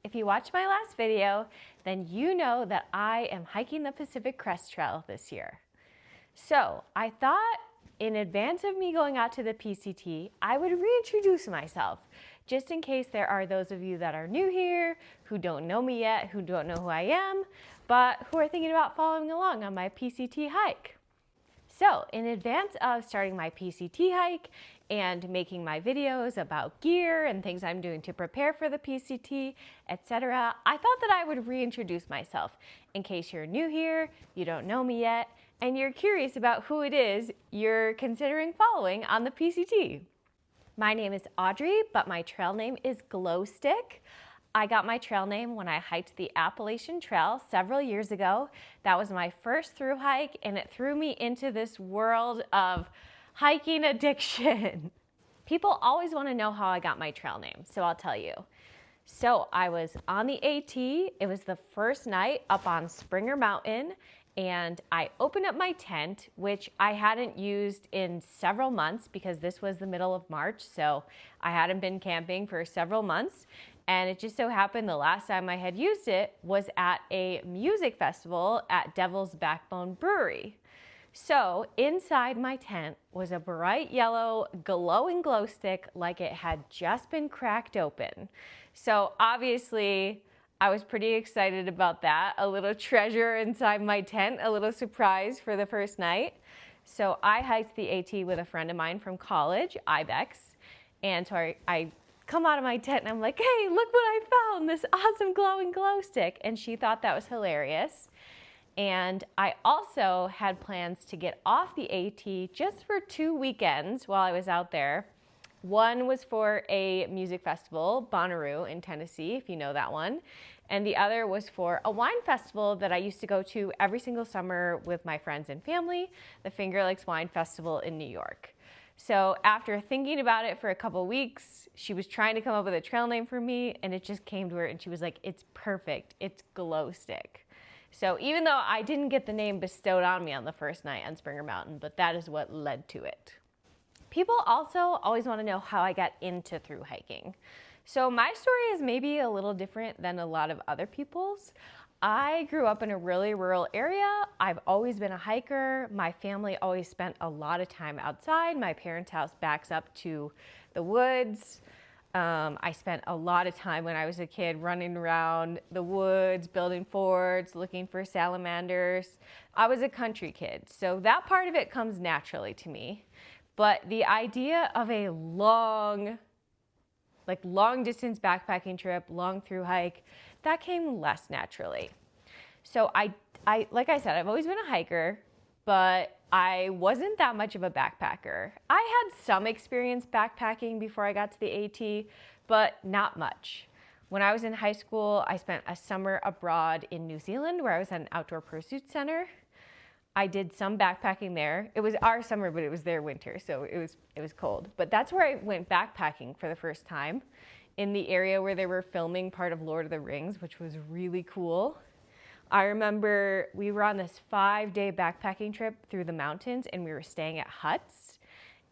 If you watched my last video, then you know that I am hiking the Pacific Crest Trail this year. So I thought in advance of me going out to the PCT, I would reintroduce myself, just in case there are those of you that are new here, who don't know me yet, who don't know who I am, but who are thinking about following along on my PCT hike. So in advance of starting my PCT hike and making my videos about gear and things I'm doing to prepare for the PCT, etc., I thought that I would reintroduce myself in case you're new here, you don't know me yet, and you're curious about who it is you're considering following on the PCT. My name is Audrey, but my trail name is Glowstick. I got my trail name when I hiked the Appalachian Trail several years ago. That was my first thru hike, and it threw me into this world of hiking addiction. People always want to know how I got my trail name, so I'll tell you. So I was on the AT. It was the first night up on Springer Mountain, and I opened up my tent, which I hadn't used in several months because this was the middle of March, so I hadn't been camping for several months. And it just so happened the last time I had used it was at a music festival at Devil's Backbone Brewery. So inside my tent was a bright yellow glowing glow stick like it had just been cracked open. So obviously I was pretty excited about that. A little treasure inside my tent, a little surprise for the first night. So I hiked the AT with a friend of mine from college, Ibex. And so I come out of my tent and I'm like, hey, look what I found, this awesome glowing glow stick. And she thought that was hilarious. And I also had plans to get off the AT just for 2 weekends while I was out there. One was for a music festival, Bonnaroo in Tennessee, if you know that one. And the other was for a wine festival that I used to go to every single summer with my friends and family, the Finger Lakes Wine Festival in New York. So after thinking about it for a couple weeks, she was trying to come up with a trail name for me, and it just came to her and she was like, it's perfect, it's Glowstick. So even though I didn't get the name bestowed on me on the first night on Springer Mountain, but that is what led to it. People also always want to know how I got into thru hiking. So my story is maybe a little different than a lot of other people's. I grew up in a really rural area. I've always been a hiker. My family always spent a lot of time outside. My parents' house backs up to the woods. I spent a lot of time when I was a kid running around the woods, building forts, looking for salamanders. I was a country kid, so that part of it comes naturally to me. But the idea of a long distance backpacking trip, long thru hike, that came less naturally. So I like I said, I've always been a hiker, but I wasn't that much of a backpacker. I had some experience backpacking before I got to the AT, but not much. When I was in high school, I spent a summer abroad in New Zealand where I was at an outdoor pursuit center. I did some backpacking there. It was our summer, but it was their winter, so it was cold. But that's where I went backpacking for the first time, in the area where they were filming part of Lord of the Rings, which was really cool. I remember we were on this 5-day backpacking trip through the mountains, and we were staying at huts.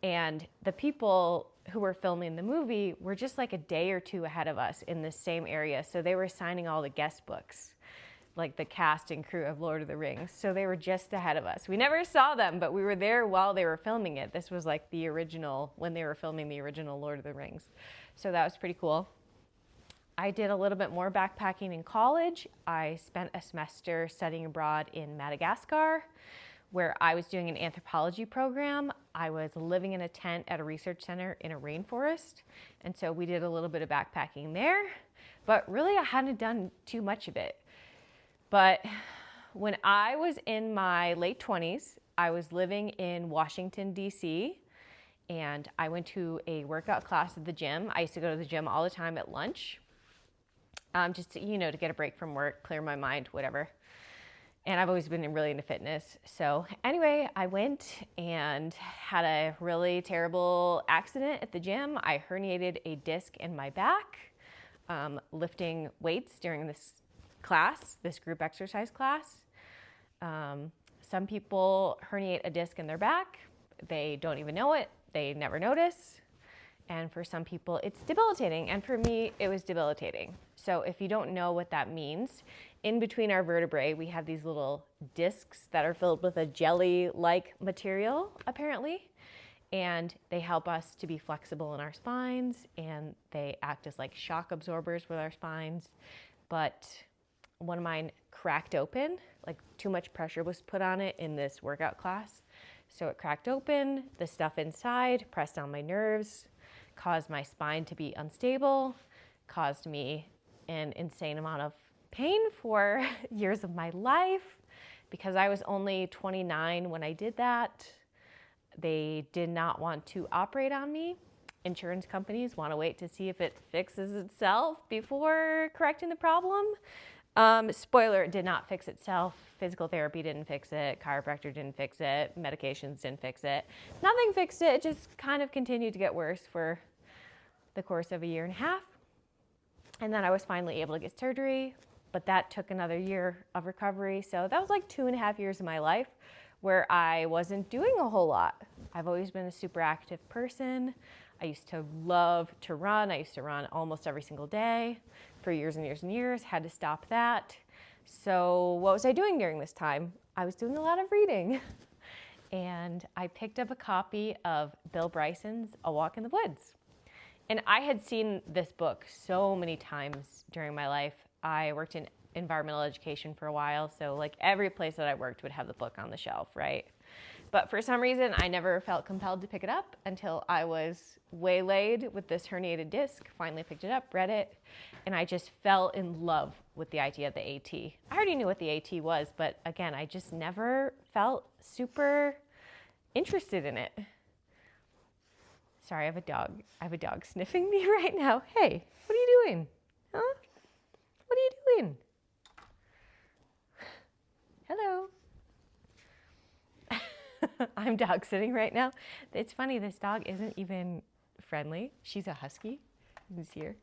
And the people who were filming the movie were just like a day or two ahead of us in the same area. So they were signing all the guest books, like the cast and crew of Lord of the Rings. So they were just ahead of us. We never saw them, but we were there while they were filming it. This was like the original, when they were filming the original Lord of the Rings. So that was pretty cool. I did a little bit more backpacking in college. I spent a semester studying abroad in Madagascar, where I was doing an anthropology program. I was living in a tent at a research center in a rainforest. And so we did a little bit of backpacking there, but really I hadn't done too much of it. But when I was in my late 20s, I was living in Washington, D.C., and I went to a workout class at the gym. I used to go to the gym all the time at lunch, just to, to get a break from work, clear my mind, whatever. And I've always been really into fitness. So anyway, I went and had a really terrible accident at the gym. I herniated a disc in my back, lifting weights during this class, this group exercise class. Some people herniate a disc in their back. They don't even know it. They never notice. And for some people, it's debilitating. And for me, it was debilitating. So if you don't know what that means, in between our vertebrae, we have these little discs that are filled with a jelly-like material, apparently. And they help us to be flexible in our spines, and they act as like shock absorbers with our spines. But one of mine cracked open, like too much pressure was put on it in this workout class. So it cracked open, the stuff inside pressed on my nerves, caused my spine to be unstable, caused me an insane amount of pain for years of my life. Because I was only 29 when I did that, they did not want to operate on me. Insurance companies want to wait to see if it fixes itself before correcting the problem. Spoiler, it did not fix itself. Physical therapy didn't fix it. Chiropractor didn't fix it. Medications didn't fix it. Nothing fixed it. It just kind of continued to get worse for the course of a year and a half. And then I was finally able to get surgery, but that took another year of recovery. So that was like 2.5 years of my life where I wasn't doing a whole lot. I've always been a super active person. I used to love to run. I used to run almost every single day for years and years and years, had to stop that. So what was I doing during this time? I was doing a lot of reading. And I picked up a copy of Bill Bryson's A Walk in the Woods. And I had seen this book so many times during my life. I worked in environmental education for a while, so like every place that I worked would have the book on the shelf, right? But for some reason, I never felt compelled to pick it up until I was waylaid with this herniated disc. Finally picked it up, read it, and I just fell in love with the idea of the AT. I already knew what the AT was, but again, I just never felt super interested in it. Sorry, I have a dog. I have a dog sniffing me right now. Hey, what are you doing? Huh? What are you doing? Hello. I'm dog sitting right now. It's funny, this dog isn't even friendly. She's a husky. You can see her.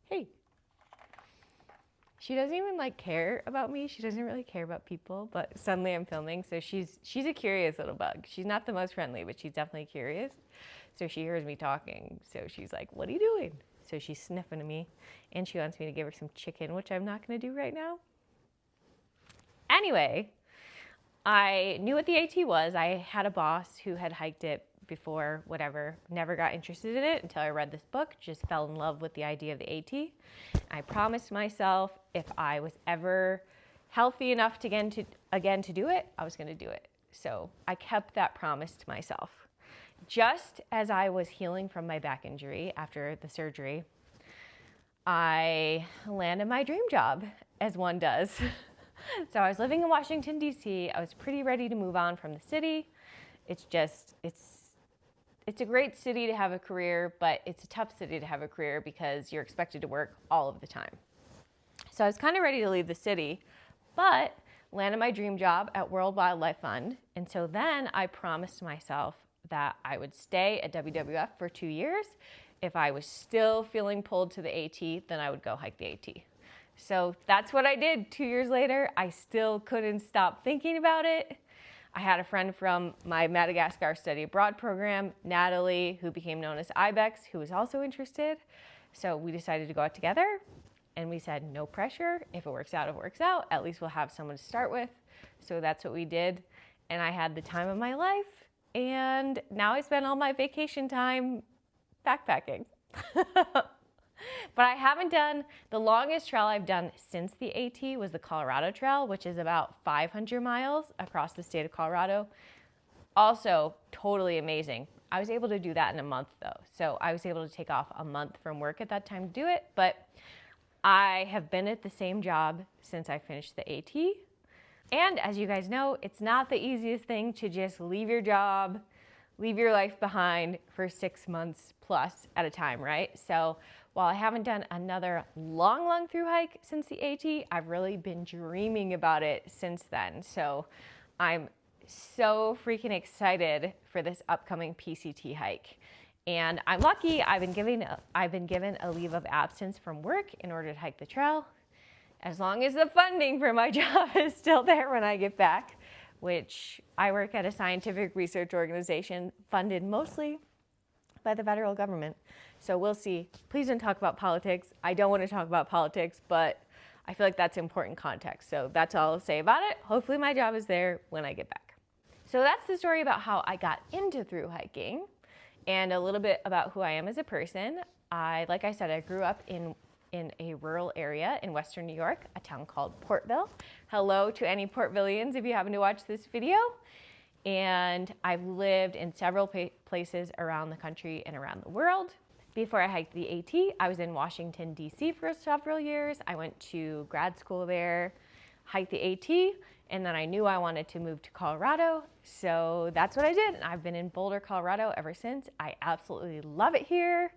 Hey. She doesn't even like care about me. She doesn't really care about people, but suddenly I'm filming. So she's a curious little bug. She's not the most friendly, but she's definitely curious. So she hears me talking. So she's like, what are you doing? So she's sniffing at me and she wants me to give her some chicken, which I'm not going to do right now. Anyway, I knew what the AT was. I had a boss who had hiked it before, whatever, never got interested in it until I read this book, just fell in love with the idea of the AT. I promised myself if I was ever healthy enough to again to do it, I was going to do it. So I kept that promise to myself. Just as I was healing from my back injury after the surgery, I landed my dream job, as one does. So I was living in Washington, D.C. I was pretty ready to move on from the city. It's a great city to have a career, but it's a tough city to have a career because you're expected to work all of the time. So I was kind of ready to leave the city, but landed my dream job at World Wildlife Fund. And so then I promised myself that I would stay at WWF for 2 years. If I was still feeling pulled to the AT, then I would go hike the AT. So that's what I did. 2 years later, I still couldn't stop thinking about it. I had a friend from my Madagascar study abroad program, Natalie, who became known as Ibex, who was also interested. So we decided to go out together and we said, no pressure. If it works out, it works out. At least we'll have someone to start with. So that's what we did. And I had the time of my life. And now I spend all my vacation time backpacking. But I haven't done, the longest trail I've done since the AT was the Colorado Trail, which is about 500 miles across the state of Colorado. Also totally amazing. I was able to do that in a month though. So I was able to take off a month from work at that time to do it. But I have been at the same job since I finished the AT. And as you guys know, it's not the easiest thing to just leave your job, leave your life behind for 6 months plus at a time, right? So while I haven't done another long thru hike since the AT, I've really been dreaming about it since then. So I'm so freaking excited for this upcoming PCT hike. And I'm lucky I've been given a leave of absence from work in order to hike the trail. As long as the funding for my job is still there when I get back, which I work at a scientific research organization funded mostly by the federal government. So we'll see. Please don't talk about politics. I don't want to talk about politics, but I feel like that's important context. So that's all I'll say about it. Hopefully my job is there when I get back. So that's the story about how I got into thru hiking and a little bit about who I am as a person. Like I said, I grew up in a rural area in Western New York, a town called Portville. Hello to any Portvillians if you happen to watch this video. And I've lived in several places around the country and around the world. Before I hiked the AT, I was in Washington, D.C. for several years. I went to grad school there, hiked the AT, and then I knew I wanted to move to Colorado. So that's what I did. And I've been in Boulder, Colorado ever since. I absolutely love it here.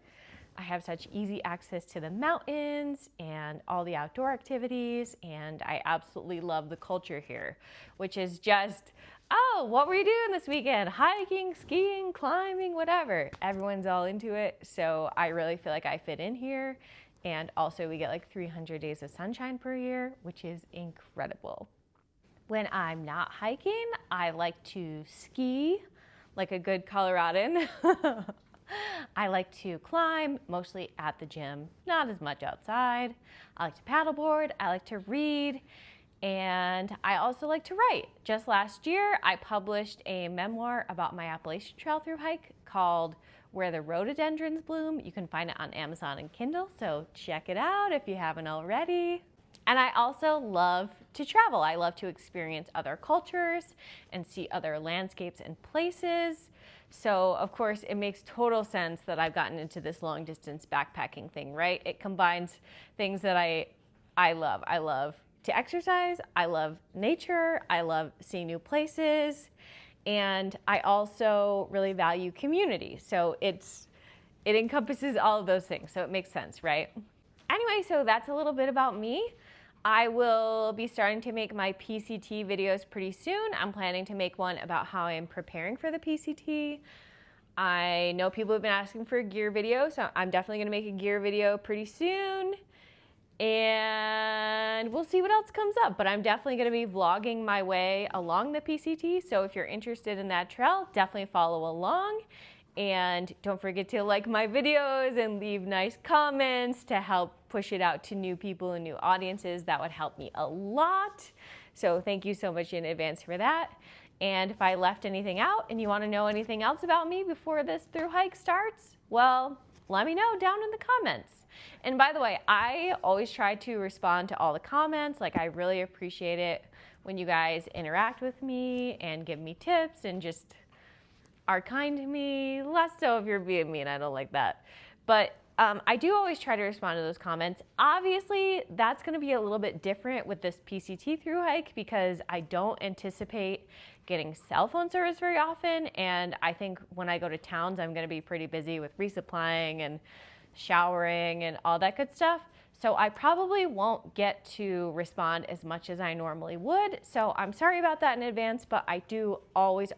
I have such easy access to the mountains and all the outdoor activities, and I absolutely love the culture here, which is just, oh, what were you doing this weekend? Hiking, skiing, climbing, whatever. Everyone's all into it, so I really feel like I fit in here. And also we get like 300 days of sunshine per year, which is incredible. When I'm not hiking, I like to ski like a good Coloradan. I like to climb, mostly at the gym, not as much outside. I like to paddleboard, I like to read, and I also like to write. Just last year, I published a memoir about my Appalachian Trail thru hike called Where the Rhododendrons Bloom. You can find it on Amazon and Kindle, so check it out if you haven't already. And I also love to travel. I love to experience other cultures and see other landscapes and places. So of course it makes total sense that I've gotten into this long distance backpacking thing, right? It combines things that I love. I love to exercise, I love nature, I love seeing new places, and I also really value community. So it encompasses all of those things, so it makes sense, right? Anyway, so that's a little bit about me. I will be starting to make my PCT videos pretty soon. I'm planning to make one about how I'm preparing for the PCT. I know people have been asking for a gear video, so I'm definitely gonna make a gear video pretty soon. And we'll see what else comes up, but I'm definitely gonna be vlogging my way along the PCT, so if you're interested in that trail, definitely follow along. And don't forget to like my videos and leave nice comments to help push it out to new people and new audiences. That would help me a lot. So thank you so much in advance for that. And if I left anything out and you want to know anything else about me before this thru hike starts, well, let me know down in the comments. And by the way, I always try to respond to all the comments. Like, I really appreciate it when you guys interact with me and give me tips and just are kind to me. Less so if you're being mean, I don't like that. But I do always try to respond to those comments. Obviously, that's gonna be a little bit different with this PCT thru hike because I don't anticipate getting cell phone service very often. And I think when I go to towns, I'm gonna be pretty busy with resupplying and showering and all that good stuff. So I probably won't get to respond as much as I normally would. So I'm sorry about that in advance, but I do always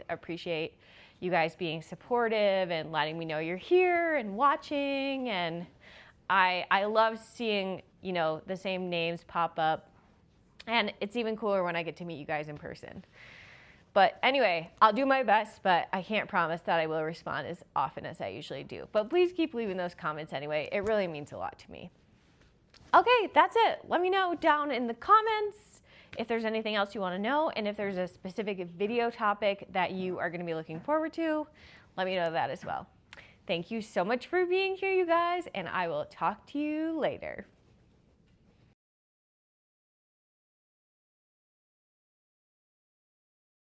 appreciate you guys being supportive and letting me know you're here and watching. And I love seeing, you know, the same names pop up. And it's even cooler when I get to meet you guys in person. But anyway, I'll do my best, but I can't promise that I will respond as often as I usually do. But please keep leaving those comments anyway. It really means a lot to me. Okay, that's it. Let me know down in the comments if there's anything else you want to know, and if there's a specific video topic that you are going to be looking forward to, let me know that as well. Thank you so much for being here, you guys, and I will talk to you later.